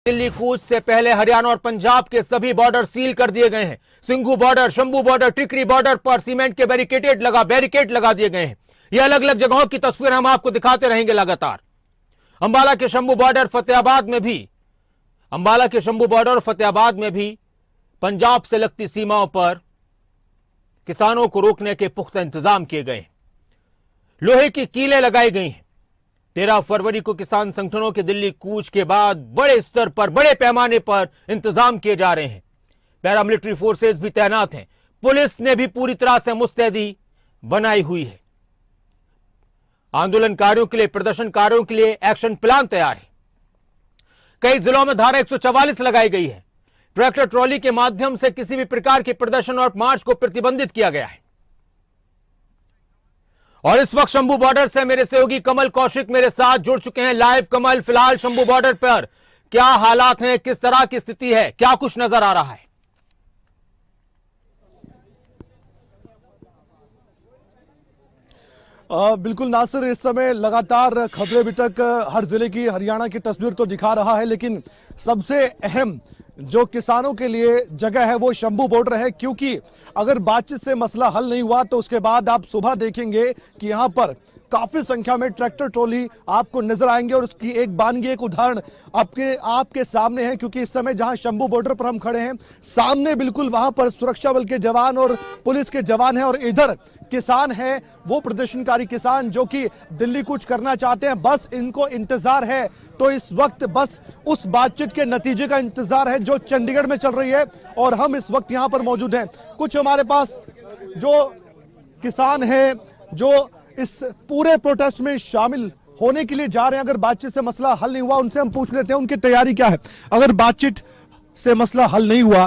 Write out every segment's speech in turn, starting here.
दिल्ली कूच से पहले हरियाणा और पंजाब के सभी बॉर्डर सील कर दिए गए हैं। सिंघू बॉर्डर, शंभू बॉर्डर, टिकरी बॉर्डर पर सीमेंट के बैरिकेड लगा दिए गए हैं। ये अलग अलग जगहों की तस्वीर हम आपको दिखाते रहेंगे लगातार। अंबाला के शंभू बॉर्डर, फतेहाबाद में भी पंजाब से लगती सीमाओं पर किसानों को रोकने के पुख्ता इंतजाम किए गए हैं। लोहे की कीलें लगाई गई हैं। 13 फरवरी को किसान संगठनों के दिल्ली कूच के बाद बड़े स्तर पर, बड़े पैमाने पर इंतजाम किए जा रहे हैं। पैरामिलिट्री फोर्सेस भी तैनात हैं। पुलिस ने भी पूरी तरह से मुस्तैदी बनाई हुई है। आंदोलनकारियों के लिए, प्रदर्शनकारियों के लिए एक्शन प्लान तैयार है। कई जिलों में धारा 144 लगाई गई है। ट्रैक्टर ट्रॉली के माध्यम से किसी भी प्रकार के प्रदर्शन और मार्च को प्रतिबंधित किया गया है। और इस वक्त शंभू बॉर्डर से मेरे सहयोगी कमल कौशिक मेरे साथ जुड़ चुके हैं लाइव। कमल, फिलहाल शंभू बॉर्डर पर क्या हालात हैं, किस तरह की स्थिति है, क्या कुछ नजर आ रहा है? बिल्कुल नासिर, इस समय लगातार खबरें अभी तक हर जिले की, हरियाणा की तस्वीर तो दिखा रहा है, लेकिन सबसे अहम जो किसानों के लिए जगह है वो शंभू बॉर्डर है। क्योंकि अगर बातचीत से मसला हल नहीं हुआ तो उसके बाद आप सुबह देखेंगे कि यहाँ पर काफी संख्या में ट्रैक्टर ट्रॉली आपको नजर आएंगे। और उसकी एक बानगी, एक उदाहरण आपके सामने है। क्योंकि इस समय जहां शंभू बॉर्डर पर हम खड़े हैं, सामने बिल्कुल वहां पर सुरक्षा बल के जवान और पुलिस के जवान हैं, और इधर किसान हैं, वो प्रदर्शनकारी किसान जो कि दिल्ली कूच करना चाहते हैं। बस इनको इंतजार है, तो इस वक्त बस उस बातचीत के नतीजे का इंतजार है जो चंडीगढ़ में चल रही है। और हम इस वक्त यहां पर मौजूद हैं। कुछ हमारे पास जो किसान हैं जो इस पूरे प्रोटेस्ट में शामिल होने के लिए जा रहे हैं, अगर बातचीत से मसला हल नहीं हुआ, उनसे हम पूछ लेते हैं उनकी तैयारी क्या है। अगर बातचीत से मसला हल नहीं हुआ,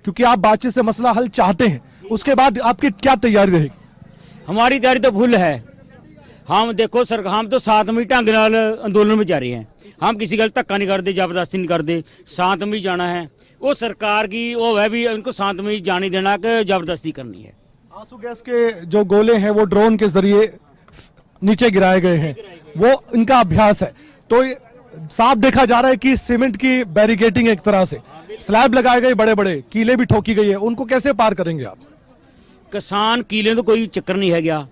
क्योंकि आप बातचीत से मसला हल चाहते हैं, उसके बाद आपकी क्या तैयारी रहेगी? हमारी तैयारी तो फुल है। हम देखो सर, हम तो शांतमई ढंग नाल अंदोलन में जा रहे हैं। हम किसी गल धक्का नहीं करते, जबरदस्ती नहीं करते, शांतमई जाना है। वो सरकार की वो है भी, उनको शांतमई जाने देना कि जबरदस्ती करनी है। आंसू गैस के जो गोले हैं वो ड्रोन के जरिए नीचे गिराए गए हैं, वो इनका अभ्यास है। तो साफ देखा जा रहा है कि सीमेंट की बैरिकेडिंग, एक तरह से स्लैब लगाए गए, बड़े बड़े कीले भी ठोकी गई है। उनको कैसे पार करेंगे आप? किसान कीले तो कोई चक्कर नहीं है गया।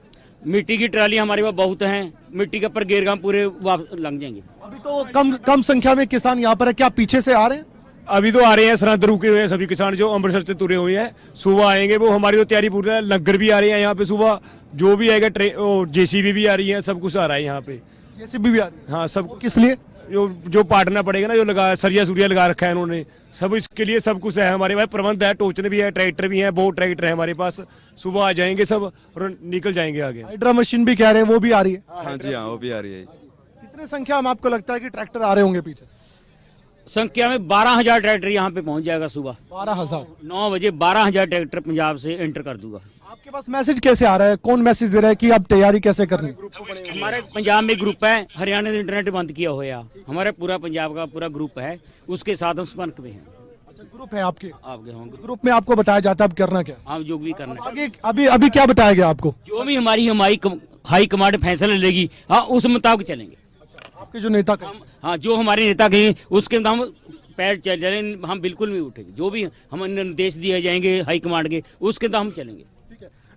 मिट्टी की ट्राली हमारे पास बहुत हैं, मिट्टी के ऊपर गेरगाम पूरे लग जाएंगे। अभी तो कम संख्या में किसान यहाँ पर है, क्या पीछे से आ रहे हैं? अभी तो आ रहे हैं, सरहद रुके हुए हैं सभी किसान जो अमृतसर से तुरे हुए हैं। सुबह आएंगे वो, हमारी तो तैयारी पूरी है। लंगर भी आ रहे हैं यहाँ पे सुबह, जो भी आएगा जेसीबी भी आ रही है, सब कुछ आ रहा है यहाँ पे। जेसीबी भी आ रही है? हाँ, सब। किस लिए? जो पाटना पड़ेगा ना, जो लगा सरिया सुरिया लगा रखा है इन्होंने, सब इसके लिए सब कुछ है हमारे पास। प्रबंध है, टोचने भी है, ट्रैक्टर भी है, बहुत ट्रैक्टर है हमारे पास। सुबह आ जाएंगे सब और निकल जाएंगे आगे। हाइड्रा मशीन भी कह रहे हैं, वो भी आ रही है? हाँ जी, हाँ, वो भी आ रही है। कितने संख्या में आपको लगता है कि ट्रैक्टर आ रहे होंगे पीछे से? संख्या में 12,000 ट्रैक्टर यहाँ पे पहुँच जाएगा सुबह 12,000। 9 बजे 12,000 ट्रैक्टर पंजाब से एंटर कर दूंगा। आपके पास मैसेज कैसे आ रहा है? कौन मैसेज दे रहा है कि अब तैयारी कैसे करनी? हमारे पंजाब में ग्रुप है, हरियाणा ने इंटरनेट बंद किया हुआ, हमारे पूरा पंजाब का पूरा ग्रुप है, उसके साथ हम संपर्क में हैं। अच्छा, ग्रुप है आपके? आपके ग्रुप में आपको बताया जाता है अब करना क्या? हम जो भी करना है, आगे अभी क्या बताया गया आपको? जो भी हमारी हाई कमांड फैसला लेगी, हाँ उस मुताबिक चलेंगे। आपके जो नेता हाँ, जो हमारे नेता कहें उसके हम पैर चले, हम बिल्कुल नहीं उठेंगे। जो भी हम निर्देश दिए जाएंगे हाई कमांड के, उसके तो हम चलेंगे।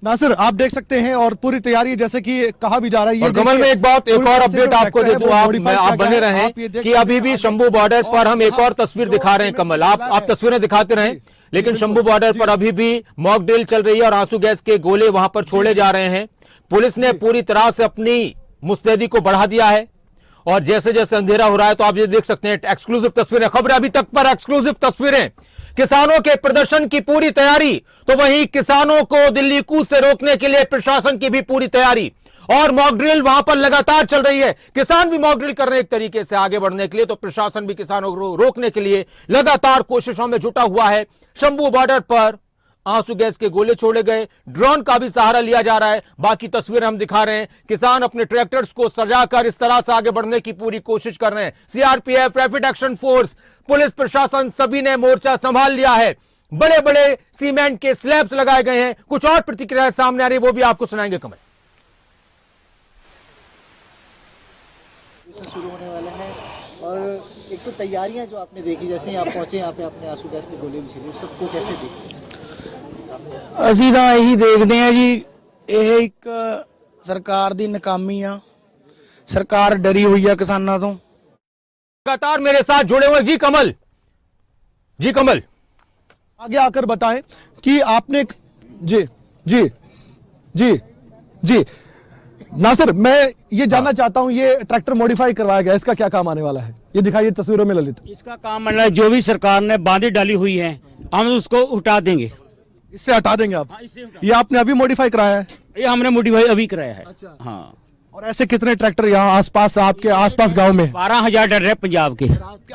नासिर, आप देख सकते हैं और पूरी तैयारी जैसे कि कहा भी जा रहा है। ये कमल में एक और अपडेट आपको दे दूं, आप बने रहें कि अभी भी शंभू बॉर्डर पर हम एक और तस्वीर दिखा रहे हैं। कमल, आप तस्वीरें दिखाते रहें, लेकिन शंभू बॉर्डर पर अभी भी मॉक ड्रिल चल रही है और आंसू गैस के गोले वहां पर छोड़े जा रहे हैं। पुलिस ने पूरी तरह से अपनी मुस्तैदी को बढ़ा दिया है और जैसे जैसे अंधेरा हो रहा है तो आप ये देख सकते हैं एक्सक्लूसिव तस्वीरें, खबरें अभी तक पर एक्सक्लूसिव तस्वीरें, किसानों के प्रदर्शन की पूरी तैयारी, तो वहीं किसानों को दिल्ली कूच से रोकने के लिए प्रशासन की भी पूरी तैयारी और मॉक ड्रिल वहां पर लगातार चल रही है। किसान भी मॉक ड्रिल कर रहे हैं एक तरीके से आगे बढ़ने के लिए, तो प्रशासन भी किसानों को रोकने के लिए लगातार कोशिशों में जुटा हुआ है। शंभू बॉर्डर पर आंसू गैस के गोले छोड़े गए, ड्रोन का भी सहारा लिया जा रहा है। बाकी तस्वीरें हम दिखा रहे हैं, किसान अपने ट्रैक्टर्स को सजाकर इस तरह से आगे बढ़ने की पूरी कोशिश कर रहे हैं। CRPF, rapid action force, police प्रशासन सभी ने मोर्चा संभाल लिया है। बड़े बड़े सीमेंट के स्लैब्स लगाए गए हैं। कुछ और प्रतिक्रियाएं सामने आ रही है, वो भी आपको सुनाएंगे कमल। शुरू होने वाला है और एक तो तैयारियां जो आपने देखी, जैसे ही आप पहुंचे यहाँ पे आपने आंसू गैस की गोली भी छिड़ी, उस सबको कैसे देखी? ਅਸੀਂ ਤਾਂ ਇਹੀ ਦੇਖਦੇ ਆ ਜੀ, ਇਹ ਇੱਕ ਸਰਕਾਰ ਦੀ ਨਾਕਾਮੀ ਆ। ਸਰਕਾਰ ਡਰੀ ਹੋਈ ਆ ਕਿਸਾਨਾਂ ਤੋਂ। लगातार मेरे साथ जुड़े हुए जी कमल, जी कमल आगे आकर बताएं कि आपने जी जी जी जी नासिर, मैं ये जानना चाहता हूं, ये ट्रैक्टर मॉडिफाई करवाया गया, इसका क्या काम आने वाला है? ये दिखाइए तस्वीरों में ललित। इसका काम मतलब जो भी सरकार ने बांधे डाली हुई है हम उसको उठा देंगे। इससे हटा देंगे आप? हाँ, इससे उठा। ये आपने अभी मॉडिफाई कराया है? ये हमने मोटिफाई अभी कराया है। हाँ, और ऐसे कितने ट्रैक्टर यहाँ आसपास, आपके आसपास गांव में? 12,000 डर है पंजाब के।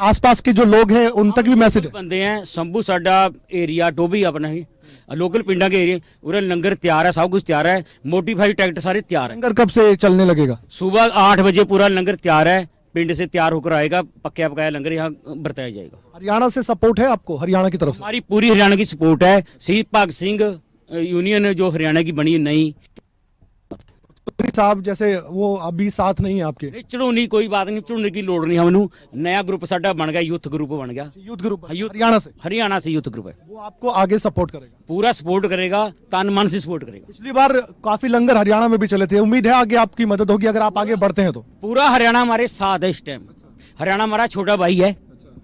आसपास के जो लोग हैं उन तक भी मैसेज है? बंदे हैं शंभू साडा एरिया टोबी अपना ही लोकल पिंडा के एरिया उरे लंगर तैयार है, सब कुछ तैयार है, मोटिफाई ट्रैक्टर सारे तैयार है। लंगर कब से चलने लगेगा? सुबह 8 बजे पूरा लंगर तैयार है, पिंड से तैयार होकर आएगा, पक्का पकाया लंगर यहाँ बरताया जाएगा। हरियाणा से सपोर्ट है आपको, हरियाणा की तरफ से? हमारी पूरी हरियाणा की सपोर्ट है। शहीद भगत सिंह यूनियन जो हरियाणा की बनी नई, चौधरी साहब जैसे वो अभी साथ नहीं है आपके? नहीं चढ़ूनी कोई बात नहीं, चढ़ूने की लोड़ नहीं हमनू। नया ग्रुप साडा बन गया, यूथ ग्रुप बन गया। यूथ ग्रुप यूथ हरियाणा से यूथ ग्रुप है, वो आपको आगे सपोर्ट करेगा? पूरा सपोर्ट करेगा, तन मन से सपोर्ट करेगा। पिछली बार काफी लंगर हरियाणा में भी चले थे, उम्मीद है आगे आपकी मदद होगी अगर आप आगे बढ़ते हैं तो? पूरा हरियाणा हमारे साथ है इस टाइम। हरियाणा हमारा छोटा भाई है।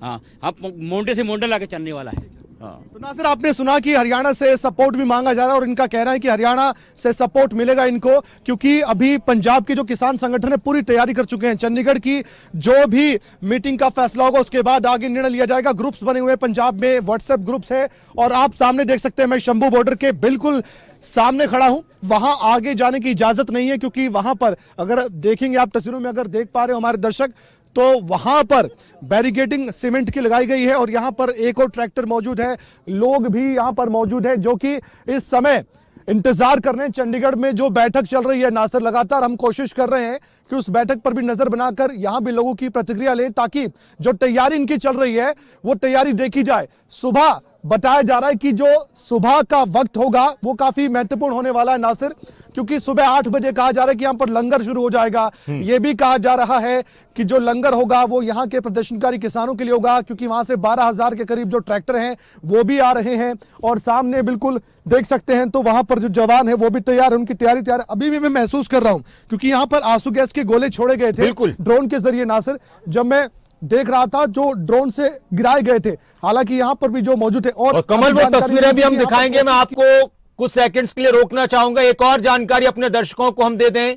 हाँ, हम मोंडे से मोंडे लाके चलने वाला है। हाँ। तो नासिर, आपने सुना कि हरियाणा से सपोर्ट भी मांगा जा रहा है और इनका कहना है कि हरियाणा से सपोर्ट मिलेगा इनको, क्योंकि अभी पंजाब के जो किसान संगठन है पूरी तैयारी कर चुके हैं। चंडीगढ़ की जो भी मीटिंग का फैसला होगा उसके बाद आगे निर्णय लिया जाएगा। ग्रुप्स बने हुए हैं पंजाब में, व्हाट्सएप ग्रुप्स है, और आप सामने देख सकते हैं मैं शंभू बॉर्डर के बिल्कुल सामने खड़ा हूं। वहां आगे जाने की इजाजत नहीं है, क्योंकि वहां पर अगर देखेंगे आप तस्वीरों में, अगर देख पा रहे हो हमारे दर्शक, तो वहां पर बैरिकेडिंग सीमेंट की लगाई गई है और यहां पर एक और ट्रैक्टर मौजूद है, लोग भी यहां पर मौजूद है जो कि इस समय इंतजार कर रहे हैं। चंडीगढ़ में जो बैठक चल रही है नासिर, लगातार हम कोशिश कर रहे हैं कि उस बैठक पर भी नजर बनाकर यहां भी लोगों की प्रतिक्रिया लें, ताकि जो तैयारी इनकी चल रही है वो तैयारी देखी जाए। सुबह बताया जा रहा है कि जो सुबह का वक्त होगा वो काफी महत्वपूर्ण होने वाला है नासिर, क्योंकि सुबह 8 बजे कहा जा रहा है कि यहां पर लंगर शुरू हो जाएगा। यह भी कहा जा रहा है कि जो लंगर होगा वो यहां के प्रदर्शनकारी किसानों के लिए होगा, क्योंकि वहां से 12,000 के करीब जो ट्रैक्टर हैं वो भी आ रहे हैं। और सामने बिल्कुल देख सकते हैं तो वहां पर जो जवान है वो भी तैयार है, उनकी तैयारी तैयार है। अभी भी मैं महसूस कर रहा हूं क्योंकि यहां पर आंसू गैस के गोले छोड़े गए थे ड्रोन के जरिए नासिर, जब मैं देख रहा था जो ड्रोन से गिराए गए थे। हालांकि यहां पर भी जो मौजूद है, और कमल वो तस्वीरें भी हम दिखाएंगे। मैं आपको कुछ सेकंड्स के लिए रोकना चाहूंगा। एक और जानकारी अपने दर्शकों को हम दे दें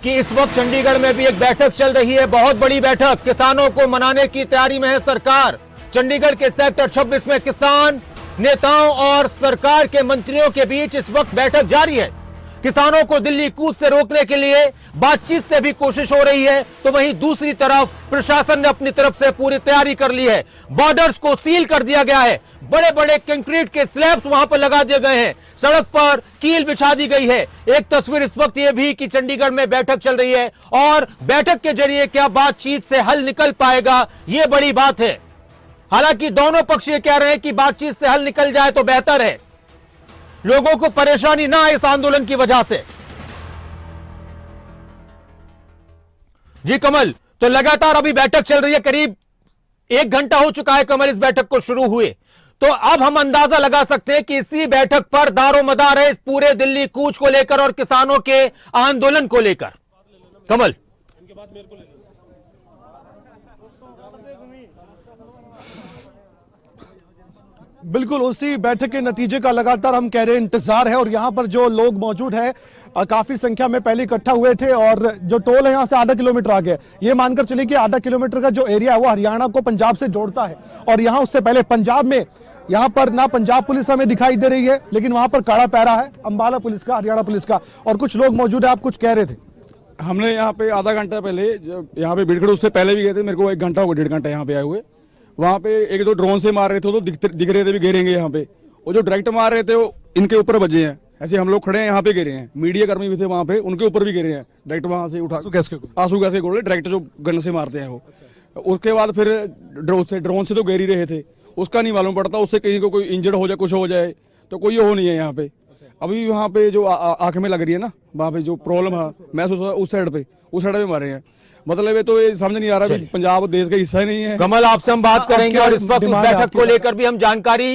कि इस वक्त चंडीगढ़ में भी एक बैठक चल रही है, बहुत बड़ी बैठक। किसानों को मनाने की तैयारी में है सरकार। चंडीगढ़ के सेक्टर 26 में किसान नेताओं और सरकार के मंत्रियों के बीच इस वक्त बैठक जारी है। किसानों को दिल्ली कूच से रोकने के लिए बातचीत से भी कोशिश हो रही है, तो वहीं दूसरी तरफ प्रशासन ने अपनी तरफ से पूरी तैयारी कर ली है। बॉर्डर्स को सील कर दिया गया है, बड़े बड़े कंक्रीट के स्लैब्स वहां पर लगा दिए गए हैं, सड़क पर कील बिछा दी गई है। एक तस्वीर इस वक्त यह भी कि चंडीगढ़ में बैठक चल रही है और बैठक के जरिए क्या बातचीत से हल निकल पाएगा, यह बड़ी बात है। हालांकि दोनों पक्ष ये कह रहे हैं कि बातचीत से हल निकल जाए तो बेहतर है, लोगों को परेशानी ना आए इस आंदोलन की वजह से। जी कमल, तो लगातार अभी बैठक चल रही है, करीब 1 घंटा हो चुका है कमल इस बैठक को शुरू हुए। तो अब हम अंदाजा लगा सकते हैं कि इसी बैठक पर दारोमदार है इस पूरे दिल्ली कूच को लेकर और किसानों के आंदोलन को लेकर। कमल, बिल्कुल उसी बैठक के नतीजे का लगातार हम कह रहे हैं इंतजार है। और यहाँ पर जो लोग मौजूद हैं काफी संख्या में पहले इकट्ठा हुए थे, और जो टोल है यहाँ से आधा किलोमीटर आगे, ये मानकर चलिए कि आधा किलोमीटर का जो एरिया है वो हरियाणा को पंजाब से जोड़ता है। और यहाँ उससे पहले पंजाब में यहाँ पर ना पंजाब पुलिस हमें दिखाई दे रही है, लेकिन वहां पर काड़ा पैरा है अंबाला पुलिस का, हरियाणा पुलिस का, और कुछ लोग मौजूद है। आप कुछ कह रहे थे? हमने यहाँ पे आधा घंटा पहले जब यहाँ पे भीड़, उससे पहले भी गए थे, मेरे को 1 घंटा हो गया, 1.5 घंटा यहाँ पे आए हुए। वहाँ पे एक दो ड्रोन से मार रहे थे तो दिख रहे थे भी गिरेंगे यहाँ पे, और जो डायरेक्ट मार रहे थे वो इनके ऊपर बजे हैं। ऐसे हम लोग खड़े हैं यहाँ पे गिरे हैं, मीडिया कर्मी भी थे वहाँ पे, उनके ऊपर भी गिरे हैं डायरेक्ट वहाँ से उठा आंसू गैस के गोले डायरेक्ट जो गन से मारते हैं वो। उसके बाद फिर ड्रोन से तो गिर ही रहे थे, उसका नहीं मालूम पड़ता, उससे कहीं को कोई इंजर्ड हो जाए, कुछ हो जाए, तो कोई हो नहीं है यहाँ पे। अभी वहाँ पे जो आंख में लग रही है ना, वहाँ पे जो प्रॉब्लम है महसूस उस साइड पे मारे हैं। मतलब ये तो ये समझ नहीं आ रहा कि पंजाब देश का हिस्सा ही नहीं है। कमल, आपसे हम बात करेंगे क्या और इस वक्त उस डिमांड है बैठक आपकी? को लेकर भी हम जानकारी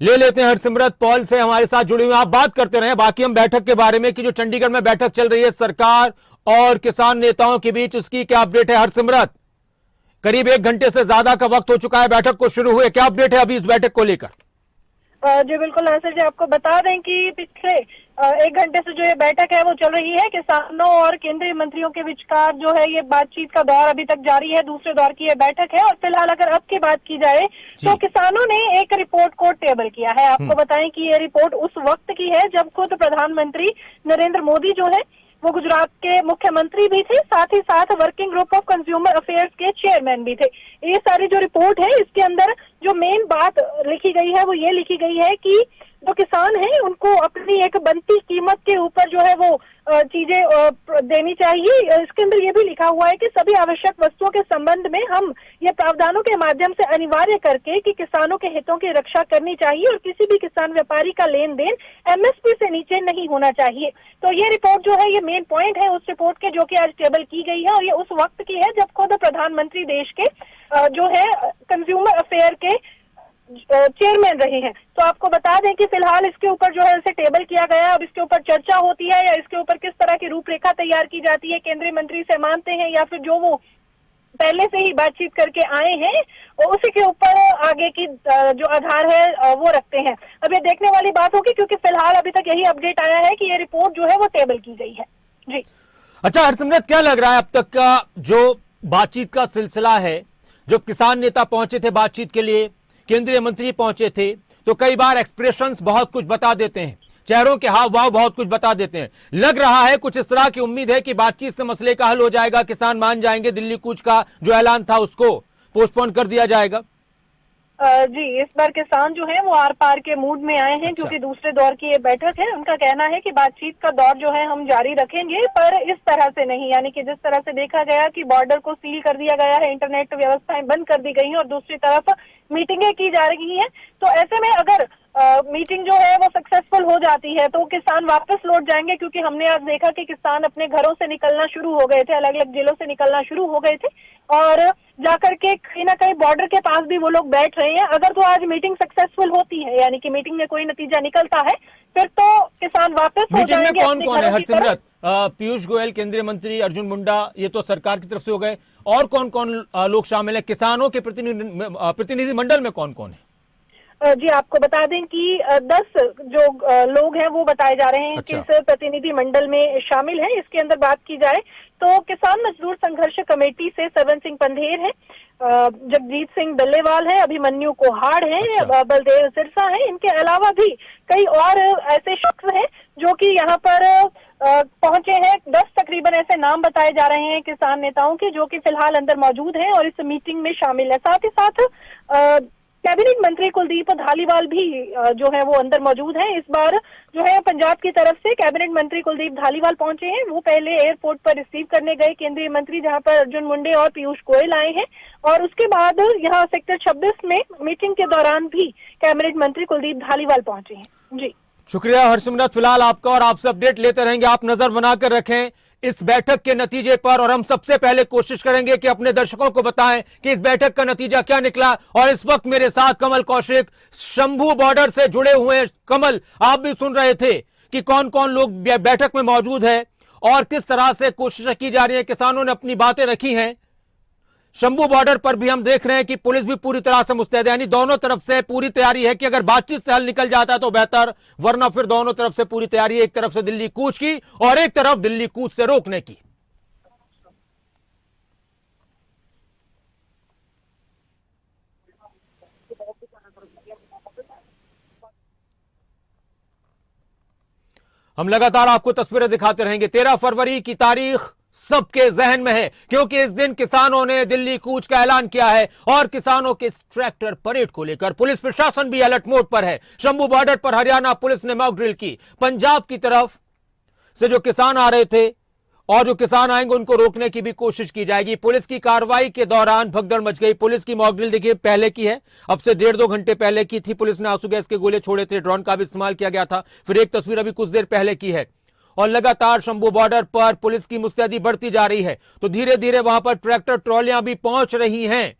ले लेते हैं। हरसिमरत पॉल से हमारे साथ जुड़े हुए हैं, आप बात करते रहे। बाकी हम बैठक के बारे में कि जो चंडीगढ़ में बैठक चल रही है सरकार और किसान नेताओं के बीच, उसकी क्या अपडेट है? हरसिमरत, करीब 1 घंटे से ज्यादा का वक्त हो चुका है बैठक को शुरू हुए, क्या अपडेट है अभी इस बैठक को लेकर? जी बिल्कुल नासिर जी, आपको बता दें कि पिछले 1 घंटे से जो ये बैठक है वो चल रही है। किसानों और केंद्रीय मंत्रियों के विचकार जो है ये बातचीत का दौर अभी तक जारी है। दूसरे दौर की ये बैठक है और फिलहाल अगर अब की बात की जाए तो किसानों ने एक रिपोर्ट को टेबल किया है। आपको बताएं कि ये रिपोर्ट उस वक्त की है जब खुद प्रधानमंत्री नरेंद्र मोदी जो है वो गुजरात के मुख्यमंत्री भी थे, साथ ही साथ working group of consumer affairs के चेयरमैन भी थे। ये सारी जो रिपोर्ट है इसके अंदर जो मेन बात लिखी गई है वो ये लिखी गई है कि जो किसान हैं उनको अपनी एक बनती कीमत के ऊपर जो है वो चीजें देनी चाहिए। इसके अंदर ये भी लिखा हुआ है कि सभी आवश्यक वस्तुओं के संबंध में हम ये प्रावधानों के माध्यम से अनिवार्य करके कि किसानों के हितों की रक्षा करनी चाहिए और किसी भी किसान व्यापारी का लेन देन एमएसपी से नीचे नहीं होना चाहिए। तो ये रिपोर्ट जो है ये मेन पॉइंट है उस रिपोर्ट के, जो कि आज टेबल की गई है और ये उस वक्त की है जब खुद प्रधानमंत्री देश के जो है कंज्यूमर अफेयर के चेयरमैन रहे हैं। तो आपको बता दें कि फिलहाल इसके ऊपर जो है इसे टेबल किया गया है। अब इसके ऊपर चर्चा होती है या इसके ऊपर किस तरह की रूपरेखा तैयार की जाती है, केंद्रीय मंत्री से मानते हैं या फिर जो वो पहले से ही बातचीत करके आए हैं और उसी के ऊपर आगे की जो आधार है वो रखते हैं। अब ये देखने वाली बात होगी क्योंकि फिलहाल अभी तक यही अपडेट आया है कि ये रिपोर्ट जो है वो टेबल की गई है। जी अच्छा हरसिमरत, क्या लग रहा है अब तक का जो बातचीत का सिलसिला है? जो किसान नेता पहुंचे थे बातचीत के लिए, केंद्रीय मंत्री पहुंचे थे, तो कई बार एक्सप्रेशंस बहुत कुछ बता देते हैं, चेहरों के हाव भाव बहुत कुछ बता देते हैं। लग रहा है कुछ इस तरह की उम्मीद है कि बातचीत से मसले का हल हो जाएगा, किसान मान जाएंगे, दिल्ली कूच का जो ऐलान था उसको पोस्टपोन कर दिया जाएगा। जी इस बार किसान जो है वो आर पार के मूड में आए हैं क्योंकि दूसरे दौर की ये बैठक है। उनका कहना है कि बातचीत का दौर जो है हम जारी रखेंगे पर इस तरह से नहीं, यानी कि जिस तरह से देखा गया कि बॉर्डर को सील कर दिया गया है, इंटरनेट व्यवस्थाएं बंद कर दी गई हैं और दूसरी तरफ मीटिंगें की जा रही हैं। तो ऐसे में अगर मीटिंग जो है वो सक्सेसफुल हो जाती है तो किसान वापस लौट जाएंगे, क्योंकि हमने आज देखा कि किसान अपने घरों से निकलना शुरू हो गए थे, अलग अलग जिलों से निकलना शुरू हो गए थे और जाकर के कहीं ना कहीं बॉर्डर के पास भी वो लोग बैठ रहे हैं। अगर तो आज मीटिंग सक्सेसफुल होती है, यानी कि मीटिंग में कोई नतीजा निकलता है, फिर तो किसान वापस हो मीटिंग में जाएंगे कौन अपने कौन है घरों की तरफ। हरसिमरत? पीयूष गोयल, केंद्रीय मंत्री अर्जुन मुंडा, ये तो सरकार की तरफ से हो गए, और कौन कौन लोग शामिल है? किसानों के प्रतिनिधि मंडल में कौन कौन है? जी आपको बता दें कि 10 जो लोग हैं वो बताए जा रहे हैं कि इस प्रतिनिधि मंडल में शामिल हैं। इसके अंदर बात की जाए तो किसान मजदूर संघर्ष कमेटी से सरवन सिंह पंधेर है, जगजीत सिंह डल्लेवाल है, अभिमन्यु कोहाड़ है, बलदेव सिरसा है। इनके अलावा भी कई और ऐसे शख्स हैं जो कि यहाँ पर पहुंचे हैं। 10 तकरीबन ऐसे नाम बताए जा रहे हैं किसान नेताओं के जो कि फिलहाल अंदर मौजूद हैं और इस मीटिंग में शामिल है। साथ ही साथ कैबिनेट मंत्री कुलदीप धालीवाल भी जो है वो अंदर मौजूद हैं। इस बार जो है पंजाब की तरफ से कैबिनेट मंत्री कुलदीप धालीवाल पहुंचे हैं। वो पहले एयरपोर्ट पर रिसीव करने गए केंद्रीय मंत्री, जहां पर अर्जुन मुंडे और पीयूष गोयल आए हैं और उसके बाद यहाँ सेक्टर 26 में मीटिंग के दौरान भी कैबिनेट मंत्री कुलदीप धालीवाल पहुंचे हैं। जी शुक्रिया हरसिमरत, फिलहाल आपका, और आपसे अपडेट लेते रहेंगे। आप नजर बनाकर रखें इस बैठक के नतीजे पर, और हम सबसे पहले कोशिश करेंगे कि अपने दर्शकों को बताएं कि इस बैठक का नतीजा क्या निकला। और इस वक्त मेरे साथ कमल कौशिक शंभू बॉर्डर से जुड़े हुए हैं। कमल, आप भी सुन रहे थे कि कौन कौन लोग बैठक में मौजूद है और किस तरह से कोशिशें की जा रही है, किसानों ने अपनी बातें रखी हैं। शंभू बॉर्डर पर भी हम देख रहे हैं कि पुलिस भी पूरी तरह से मुस्तैद है, यानी दोनों तरफ से पूरी तैयारी है कि अगर बातचीत से हल निकल जाता है तो बेहतर, वरना फिर दोनों तरफ से पूरी तैयारी है, एक तरफ से दिल्ली कूच की और एक तरफ दिल्ली कूच से रोकने की। हम लगातार आपको तस्वीरें दिखाते रहेंगे। 13 फरवरी की तारीख सबके जहन में है क्योंकि इस दिन किसानों ने दिल्ली कूच का ऐलान किया है और किसानों के इस ट्रैक्टर परेड को लेकर पुलिस प्रशासन भी अलर्ट मोड पर है। शंभू बॉर्डर पर हरियाणा पुलिस ने मॉक ड्रिल की। पंजाब की तरफ से जो किसान आ रहे थे और जो किसान आएंगे उनको रोकने की भी कोशिश की जाएगी। पुलिस की कार्रवाई के दौरान भगदड़ मच गई। पुलिस की मॉक ड्रिल देखिए पहले की है, अब से 1.5-2 घंटे पहले की थी। पुलिस ने आंसू गैस के गोले छोड़े थे, ड्रोन का भी इस्तेमाल किया गया था। फिर एक तस्वीर अभी कुछ देर पहले की है और लगातार शंभू बॉर्डर पर पुलिस की मुस्तैदी बढ़ती जा रही है। तो धीरे धीरे वहां पर ट्रैक्टर ट्रॉलियां भी पहुंच रही हैं।